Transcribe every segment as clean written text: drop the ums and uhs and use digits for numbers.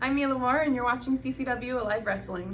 I'm Mila Moore, and you're watching CCW Alive Wrestling.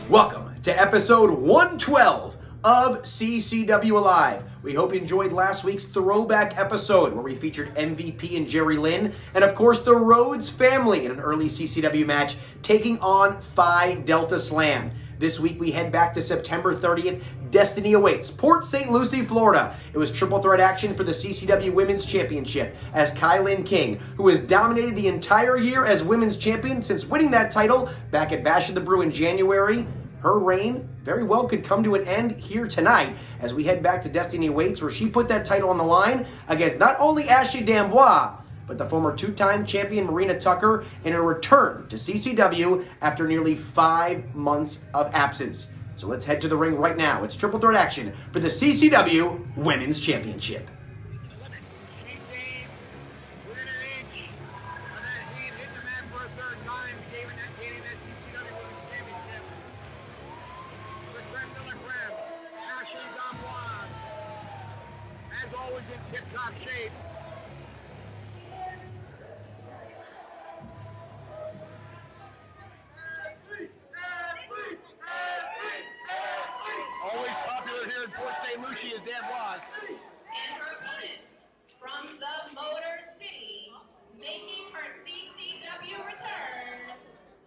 Welcome to episode 112 of CCW Alive. We hope you enjoyed last week's throwback episode where we featured MVP and Jerry Lynn, and of course the Rhodes family in an early CCW match taking on Phi Delta Slam. This week we head back to September 30th. Destiny awaits Port St. Lucie, Florida. It was triple threat action for the CCW Women's Championship as KiLynn King, who has dominated the entire year as Women's Champion since winning that title back at Bash of the Brew in January. Her reign very well could come to an end here tonight as we head back to Destiny Awaits, where she put that title on the line against not only Ashley D'Amboise, but the former two-time champion Marina Tucker in a return to CCW after nearly 5 months of absence. So let's head to the ring right now. It's triple threat action for the CCW Women's Championship. As always in tip-top shape. Always popular here in Port St. Lucie is D'Amboise. And her opponent from the Motor City, making her CCW return,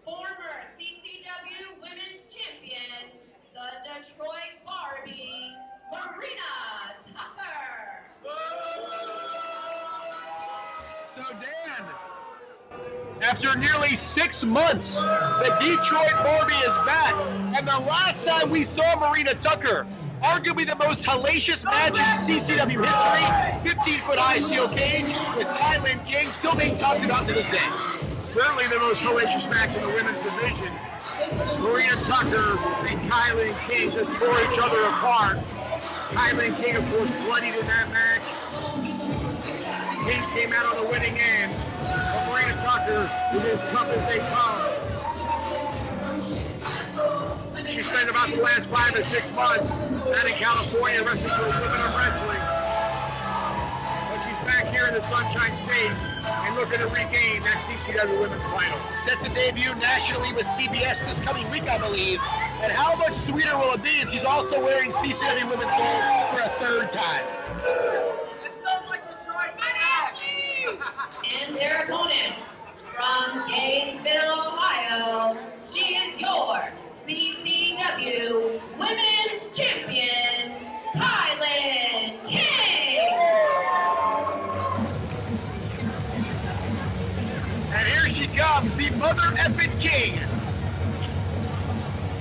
former CCW Women's Champion, the Detroit Barbie, Marina Tucker. So Dan, after nearly 6 months, the Detroit Barbie is back. And the last time we saw Marina Tucker, arguably the most hellacious match in CCW history, 15-foot high steel cage with KiLynn King still being talked about to this day. Certainly the most hellacious match in the women's division. Marina Tucker and KiLynn King just tore each other apart. KiLynn King, of course, bloodied in that match. King came out on the winning end. But Marina Tucker is as tough as they come. She spent about the last 5 to 6 months out in California wrestling for Women of Wrestling. But she's back here in the Sunshine State and looking to regain that CCW Women's title. Set to debut nationally with CBS this coming week, I believe. And how much sweeter will it be if she's also wearing CCW Women's gold for a 3rd time? And their opponent from Gainesville, Ohio, she is your CCW Women's Champion, KiLynn King. And here she comes, the Mother Effin' King,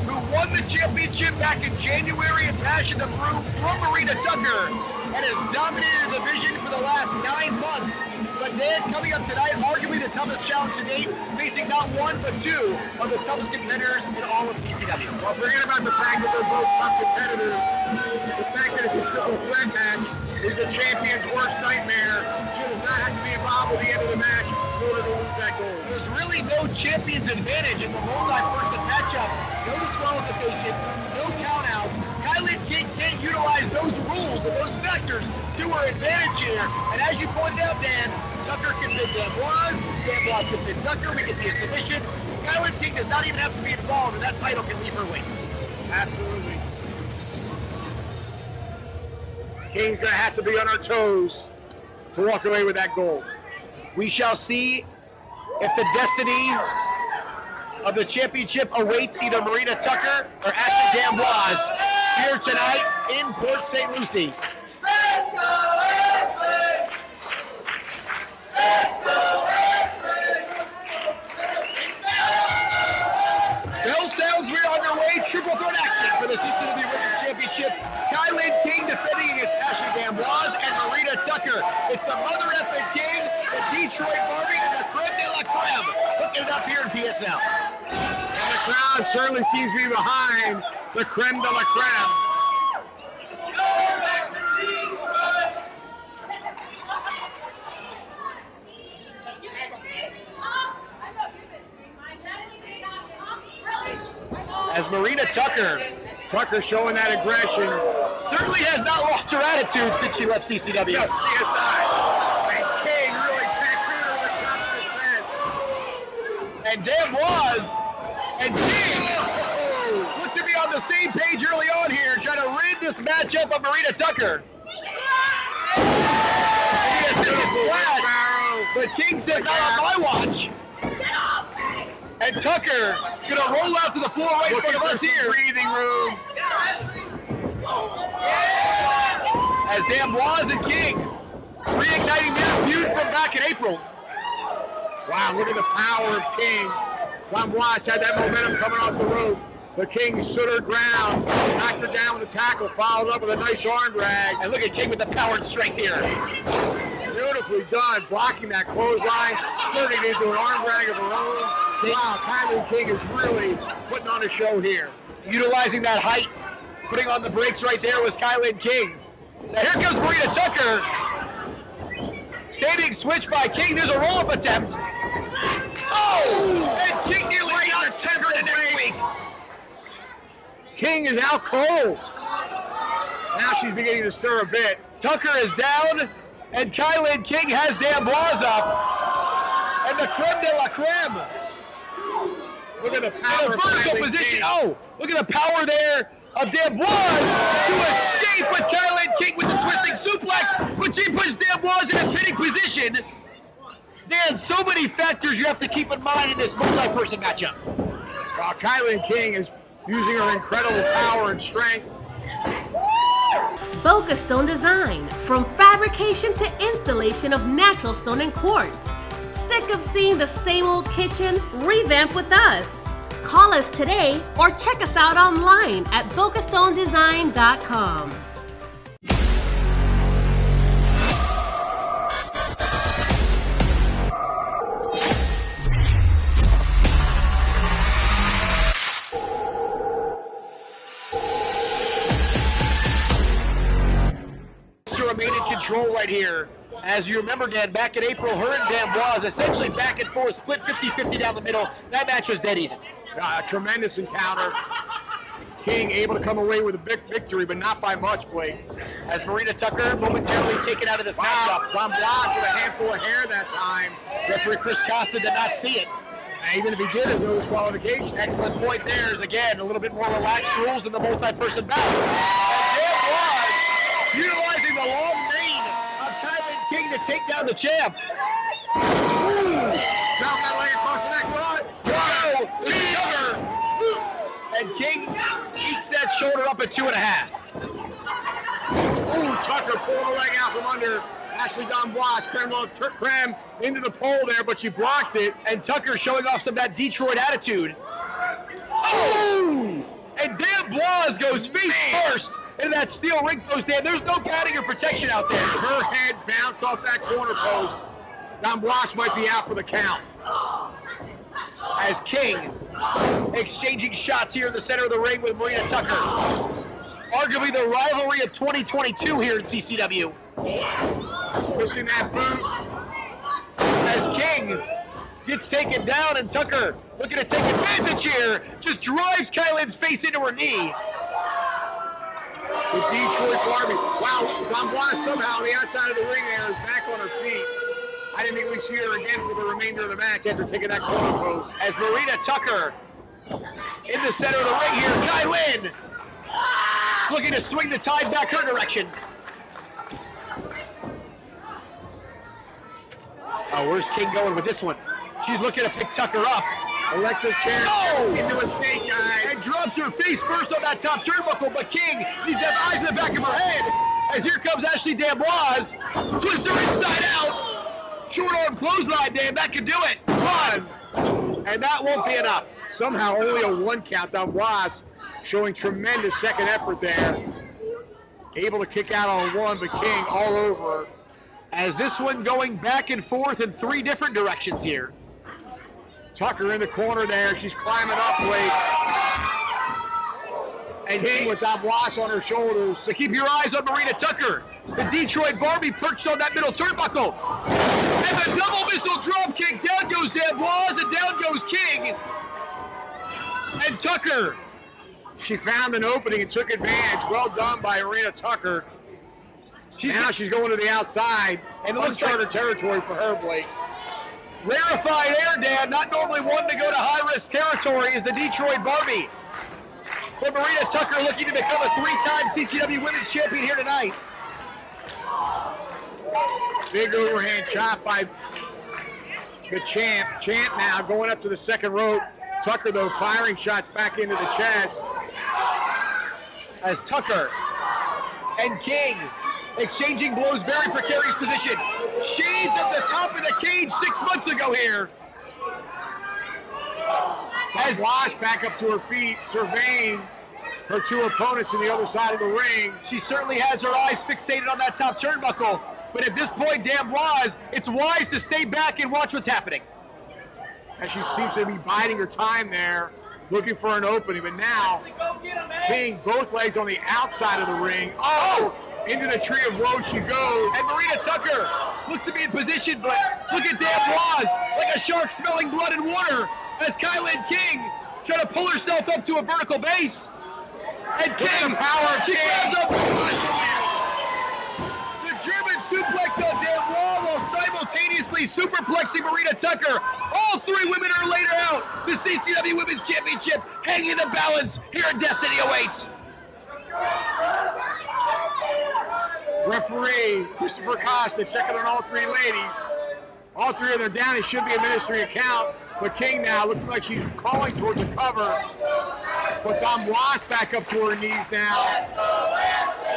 who won the championship back in January at Bash of the Brew from Marina Tucker and has dominated the division for the last 9 months. But then coming up tonight, arguably the toughest challenge to date, facing not one but 2 of the toughest competitors in all of CCW. Well, forget about the fact that they're both tough competitors. The fact that it's a triple threat match is a champion's worst nightmare. She does not have to be involved at the end of the match in order to lose that goal. There's really no champion's advantage in the multi-person matchup. No disqualifications, no countouts. KiLynn King can't utilize those rules and those factors to her advantage here. And as you pointed out, Dan, Tucker can pin D'Amboise, D'Amboise can pin Tucker, we can see a submission. KiLynn King does not even have to be involved, and that title can leave her waist. Absolutely. King's gonna have to be on her toes to walk away with that gold. We shall see if the destiny of the championship awaits either Marina Tucker or Ashley D'Amboise here tonight in Port St. Lucie. Bell sounds, we're underway. Triple threat action for the CCW Women's Championship. KiLynn King defending against Ashley D'Amboise and Marina Tucker. It's the Mother Effin' King, the Detroit Barbie, and the Creme de la Creme hooking it up here in PSL. And the crowd certainly seems to be behind the Creme de la Creme. as Marina Tucker showing that aggression. Certainly has not lost her attitude since she left CCW. No, she has not. And King really tattooed her with confidence. And Dan was, and King looked to be on the same page early on here, trying to rid this matchup of Marina Tucker. And he has taken splash, but King says not on my watch. And Tucker gonna roll out to the floor right in front of us here. Breathing room. As D'Amboise and King reigniting their feud from back in April. Wow, look at the power of King. D'Amboise had that momentum coming off the rope, but King stood her ground, knocked her down with a tackle, followed up with a nice arm drag. And look at King with the power and strength here. Beautifully done, blocking that clothesline, turning it into an arm drag of her own. Wow, KiLynn King is really putting on a show here. Utilizing that height, putting on the brakes right there was KiLynn King. Now here comes Marina Tucker. Standing switch by King. There's a roll-up attempt. Oh! And King nearly got Tucker the next week. King is out cold. Now she's beginning to stir a bit. Tucker is down, and KiLynn King has D'Amboise up. And the creme de la creme. Look at the power In a of vertical KiLynn position. King. Oh, look at the power there of D'Amboise to escape with KiLynn King with the twisting suplex, but she puts D'Amboise in a pinning position. Dan, so many factors you have to keep in mind in this multi-person matchup. While KiLynn King is using her incredible power and strength. Boca Stone Design, from fabrication to installation of natural stone and quartz. Sick of seeing the same old kitchen? Revamp with us. Call us today or check us out online at bocastonedesign.com. To remain in control right here. As you remember, Dan, back in April, her and D'Amboise essentially back and forth, split 50-50 down the middle. That match was dead even. A tremendous encounter. King able to come away with a big victory, but not by much, Blake. As Marina Tucker momentarily taken out of this matchup. D'Amboise with a handful of hair that time. Referee Chris Costa did not see it. And even if he did, there's no disqualification. Excellent point there. Is again a little bit more relaxed rules in the multi-person bout. And D'Amboise utilizing the long mane of KiLynn King to take down the champ. Drop that leg across the neck, right? Whoa! Cover! And King ekes that shoulder up at 2.5. Ooh, Tucker pulled the leg out from under Ashley D'Amboise. Cram into the pole there, but she blocked it. And Tucker showing off some of that Detroit attitude. Oh! And D'Amboise goes face first into that steel ring post. Dan, there's no padding or protection out there. Her head bounced off that corner post. D'Amboise might be out for the count. As King exchanging shots here in the center of the ring with Marina Tucker. Arguably the rivalry of 2022 here in CCW. Pushing that boot. As King gets taken down and Tucker looking to take advantage here. Just drives KiLynn's face into her knee. The Detroit Barbie. Wow, D'Amboise somehow on the outside of the ring there is back on her feet. I didn't think we'd see her again for the remainder of the match after taking that corner post. As Marina Tucker in the center of the ring here, KiLynn looking to swing the tide back her direction. Oh, where's King going with this one? She's looking to pick Tucker up. Electric chair into a snake, guys. And drops her face first on that top turnbuckle, but King needs to have eyes in the back of her head. As here comes Ashley D'Amboise. Twists her inside out. Short arm clothesline, Dan, that could do it. One. And that won't be enough. Somehow only a 1 count. D'Amboise showing tremendous second effort there. Able to kick out on 1, but King all over her. As this one going back and forth in 3 different directions here. Tucker in the corner there. She's climbing up, Blake. And King with D'Amboise on her shoulders. So keep your eyes on Marina Tucker. The Detroit Barbie perched on that middle turnbuckle. And the double missile drop kick. Down goes D'Amboise and down goes King. And Tucker She found an opening and took advantage. Well done by Marina Tucker. Now she's going to the outside. And uncharted territory for her, Blake. Rarefied air, Dan. Not normally one to go to high-risk territory is the Detroit Barbie. But Marina Tucker looking to become a 3-time CCW Women's Champion here tonight. Big overhand chop by the champ. Champ now going up to the second rope. Tucker, though, firing shots back into the chest. As Tucker and King exchanging blows, very precarious position. Shades at the top of the cage 6 months ago here. As Wash back up to her feet, surveying her two opponents on the other side of the ring. She certainly has her eyes fixated on that top turnbuckle. But at this point, D'Amboise, it's wise to stay back and watch what's happening. And she seems to be biding her time there, looking for an opening. But now, King, both legs on the outside of the ring. Oh! Into the tree of woe she goes. And Marina Tucker looks to be in position, but look at D'Amboise, like a shark smelling blood and water, as KiLynn King trying to pull herself up to a vertical base. And King, she grabs up. The German suplex on D'Amboise while simultaneously superplexing Marina Tucker. All three women are laid out. The CCW Women's Championship hanging in the balance. Here in Destiny awaits. Referee Christopher Costa checking on all three ladies. All three of them down. It should be a ministry account. But King now looks like she's calling towards a cover. But D'Amboise back up to her knees now.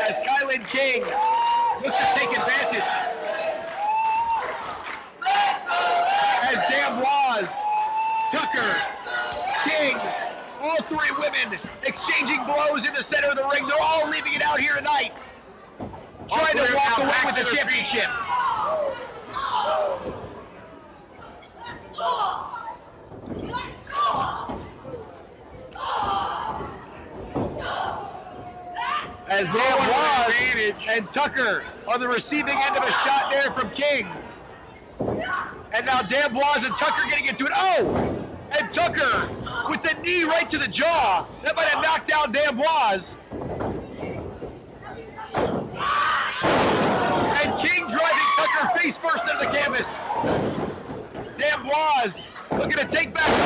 As KiLynn King looks to take advantage. As D'Amboise, Tucker, King, all three women exchanging blows in the center of the ring. They're all leaving it out here tonight. Trying to walk away with the championship. As D'Amboise and Tucker on the receiving end of a shot there from King. And now D'Amboise and Tucker getting into it. Oh! And Tucker with the knee right to the jaw. That might have knocked down D'Amboise. And King driving Tucker face first into the canvas. D'Amboise looking to take back over.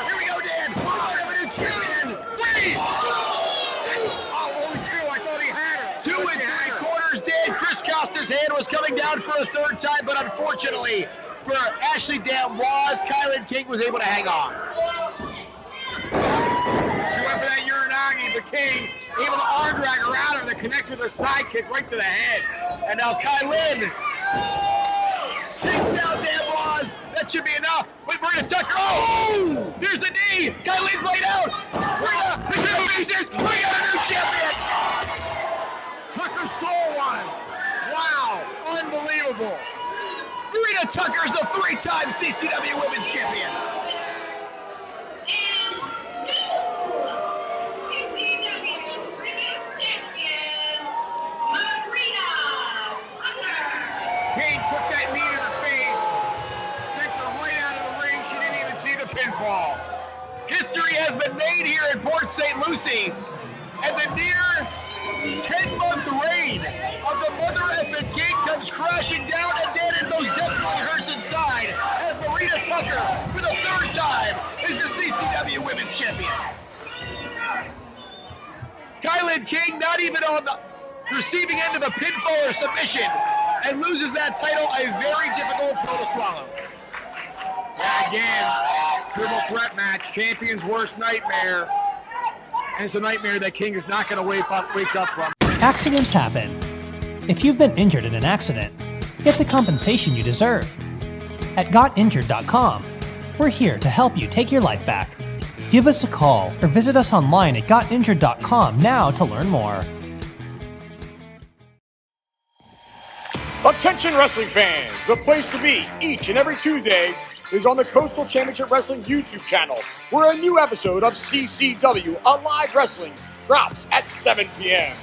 Here we go, Dan. We have a new champion. Three. Oh, only two. I thought he had her. 2 3/4, Dan. Chris Costa's hand was coming down for a third time, but unfortunately for Ashley D'Amboise, KiLynn King was able to hang on. She went for that Uranagi, but King able to arm drag her out of the connects with a side kick right to the head. And now KiLynn takes down D'Amboise. That should be enough. Wait, Marina Tucker. Oh! There's the knee. KiLynn's laid out. Marina, the triple pieces. We got a new champion. Tucker stole one. Wow, unbelievable. Marina Tucker's the 3-time CCW Women's Champion. King took that knee to the face, sent her right out of the ring. She didn't even see the pinfall. History has been made here in Port St. Lucie, and the near 10-month reign of the mother effing King comes crashing down, and Dan, it most definitely hurts inside as Marina Tucker, for the 3rd time, is the CCW Women's Champion. KiLynn King not even on the receiving end of a pinfall or submission, and loses that title, a very difficult pill to swallow. Yeah, again, triple threat match, champion's worst nightmare. And it's a nightmare that King is not going to wake up from. Accidents happen. If you've been injured in an accident, get the compensation you deserve. At GotInjured.com, we're here to help you take your life back. Give us a call or visit us online at GotInjured.com now to learn more. Attention wrestling fans, the place to be each and every Tuesday is on the Coastal Championship Wrestling YouTube channel, where a new episode of CCW Alive Wrestling drops at 7 p.m.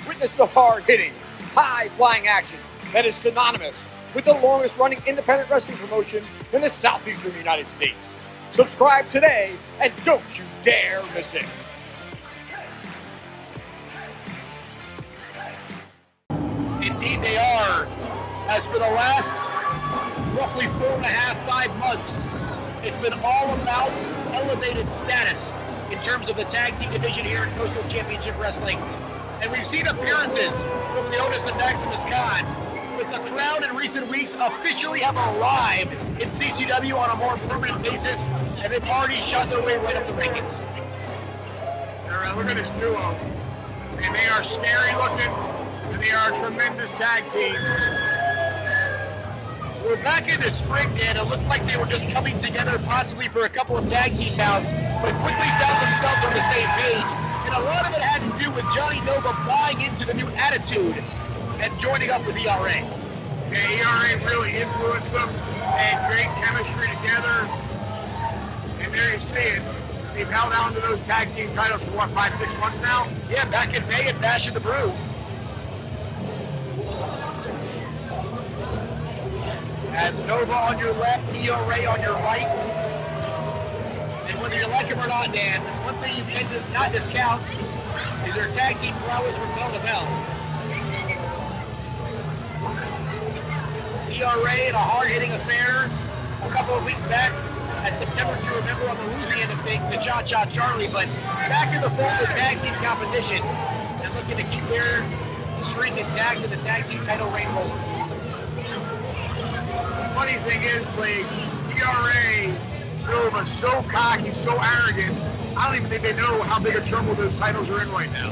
Witness the hard-hitting, high-flying action that is synonymous with the longest-running independent wrestling promotion in the southeastern United States. Subscribe today and don't you dare miss it. Indeed they are. As for the last roughly 4.5, 5 months, it's been all about elevated status in terms of the tag team division here in Coastal Championship Wrestling. And we've seen appearances from Leonis and Maximus Khan, but the crowd in recent weeks officially have arrived in CCW on a more permanent basis, and they've already shot their way right up the rankings. Look at this duo. And they are scary looking, and they are a tremendous tag team. We're back into spring, Dan. It looked like they were just coming together possibly for a couple of tag team bouts, but quickly found themselves on the same page. And a lot of it had to do with Johnny Nova buying into the new attitude and joining up with ERA. Yeah, ERA really influenced them. They had great chemistry together. And there you see it. They've held on to those tag team titles for, 5, 6 months now? Yeah, back in May at Bash in the Brew. As Nova on your left, ERA on your right. And whether you like him or not, Dan, one thing you can not discount is their tag team prowess from bell to bell. ERA in a hard-hitting affair a couple of weeks back at September to remember on the losing end of things, the Cha-Cha Charlie, but back in the fold of tag team competition and looking to keep their streak intact in the tag team title reign rolling. Funny thing is, Blake, ERA, Nova, so cocky, so arrogant, I don't even think they know how big a trouble those titles are in right now.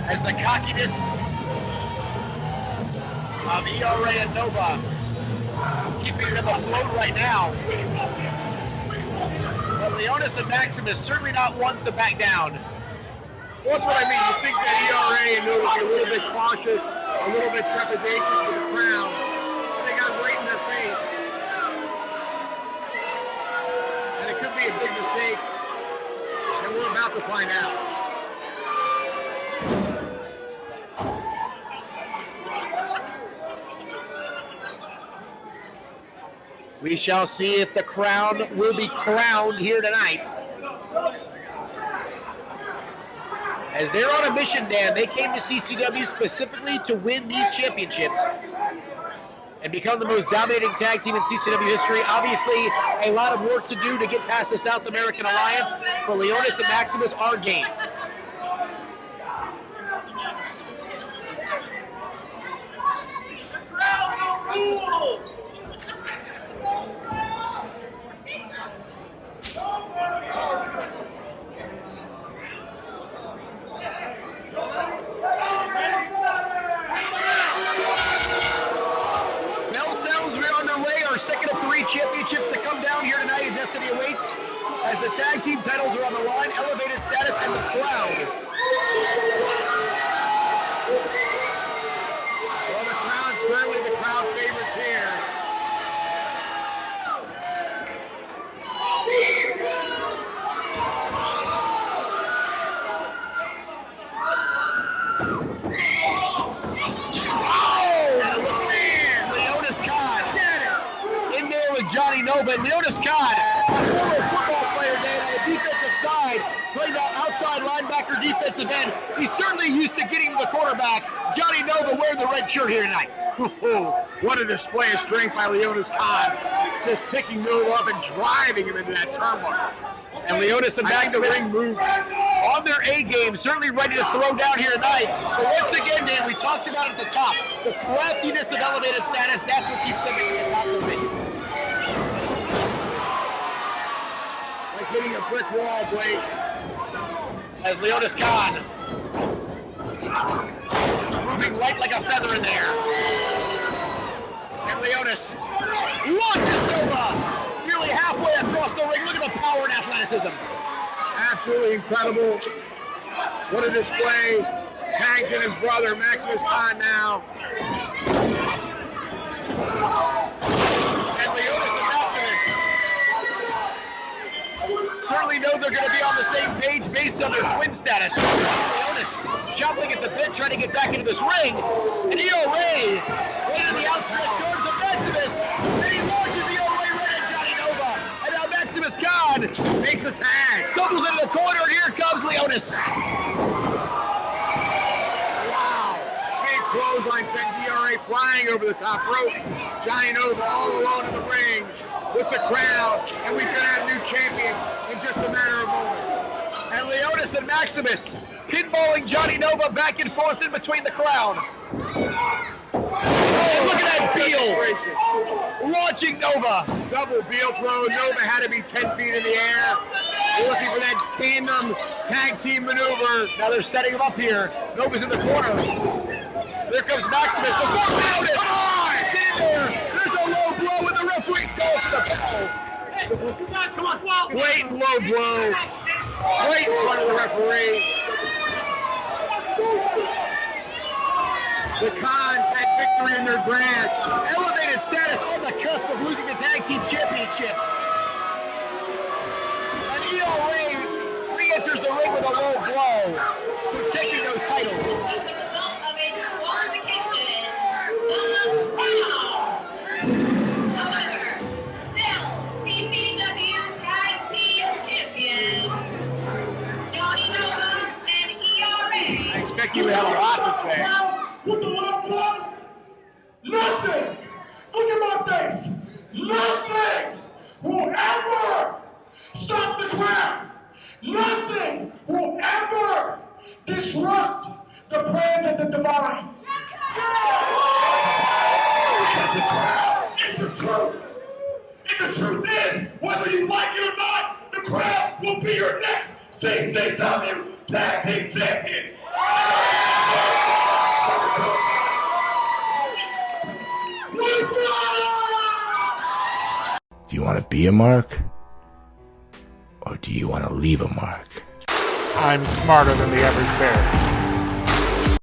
As the cockiness of ERA and Nova keeping them afloat right now. But Leonis and Maximus certainly not ones to back down. Well, that's what I mean. You think that ERA and Nova are a little bit cautious, a little bit trepidatious with the crown. They got right in their face. And it could be a big mistake. And we're about to find out. We shall see if the crown will be crowned here tonight. As they're on a mission, Dan, they came to CCW specifically to win these championships and become the most dominating tag team in CCW history. Obviously, a lot of work to do to get past the South American Alliance, but Leonis and Maximus are game. Second of 3 championships to come down here tonight, and destiny awaits as the tag team titles are on the line, elevated status, and the crowd. Well, the crowd, certainly the crowd favorites here. Johnny Nova and Leonis Khan, a former football player, Dan, on the defensive side, playing that outside linebacker defensive end. He's certainly used to getting the quarterback. Johnny Nova wearing the red shirt here tonight. What a display of strength by Leonis Khan. Just picking Nova up and driving him into that turmoil. And Leonis and Maximus on their A game, certainly ready to throw down here tonight. But once again, Dan, we talked about it at the top. The craftiness of elevated status, that's what keeps them in the top of the division. Hitting a brick wall, Blake. As Leonis Khan moving light like a feather in there. And Leonis launches Nova nearly halfway across the ring. Look at the power and athleticism. Absolutely incredible. What a display. Tags in his brother, Maximus Khan now. And Leonis and Maximus certainly know they're going to be on the same page based on their twin status. Leonis chopping at the bit, trying to get back into this ring. And ERA right in the outstretched arms of Maximus. And he launches ERA right at Khan makes the tag. Stumbles into the corner, and here comes Leonis. Wow. Big clothesline sends ERA flying over the top rope. Johnny Nova all alone in the ring with the crowd, and we could have new champions in just a matter of moments. And Leonis and Maximus pinballing Johnny Nova back and forth in between the crowd. And look at that Beal launching Nova. Double Beal throw. Nova had to be 10 feet in the air. We're looking for that tandem tag team maneuver. Now they're setting him up here. Nova's in the corner. There comes Maximus before Leonis. Get in there. There's a low blow and the referee's going to the bell. Come on. Blatant low blow. Right in front of the referee. The Khans had victory in their brand. Elevated status on the cusp of losing the tag team championships. And ELA re-enters the ring with a low blow, protecting those titles. As a result of a disqualification of Brown. However, still CCW Tag Team Champions, Johnny Nova and ERA. I expect you to have a lot to say. With the low blow, nothing. Look at my face. Nothing will ever stop the crowd. Nothing will ever disrupt the plans of the divine. The crowd is the truth. And the truth is, whether you like it or not, the crowd will be your next CCW Tag Team Champions. Do you want to be a mark? Or do you want to leave a mark? I'm smarter than the average bear.